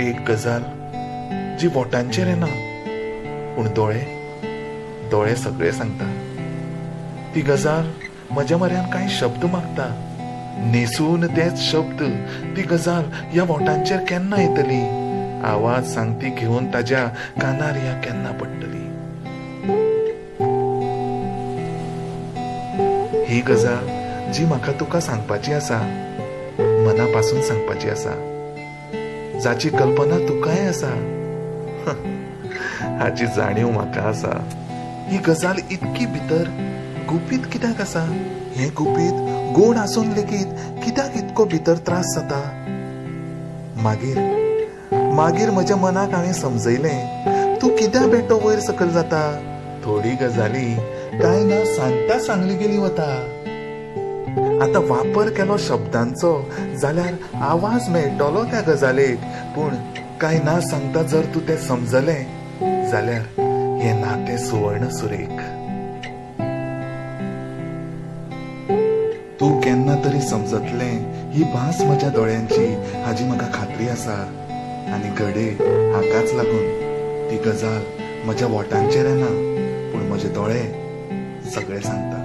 एक गजाल जी बोटांचेर येना पूण दोळे सगळे सांगता. ती गजाल म्हज्या म्हऱ्यान कांय शब्द मागता. नेसून तेच शब्द ती गजाल ह्या बोटांचेर केन्ना येतली. आवाज सांगती घेवन ताज्या कानार ह्या केन्ना पडटली. ही गजाल जी म्हाका तुका सांगपाची आसा, मनापासून सांगपाची आसा, जाची कल्पना तुकाय आसा, हाची जाणीव म्हाका आसा. ही गजाल इतकी भितर गुपीत कित्याक आसा? हे गुपीत गोड आसून लेगीत कित्याक इतको भितर त्रास जाता? मागीर म्हज्या मनाक हांवें समजयलें, तूं कित्याक बेट्टो वयर सकयल जाता. थोडी गजाली कांय ना सांगता सांगली गेली वता. आता वापर केलो शब्दांचो जाल्यार आवाज मेळटलो त्या गजालेक, पूण कांय ना सांगता जर तूं तें समजलें जाल्यार हें नातें सुवर्ण सुरेख. तूं केन्ना तरी समजतलें ही भास म्हज्या दोळ्यांची, हाची म्हाका खात्री आसा. आनी घडे हाकाच लागून ती गजाल म्हज्या ओठांचेर येना, पूण म्हजे दोळे सगळे सांगता.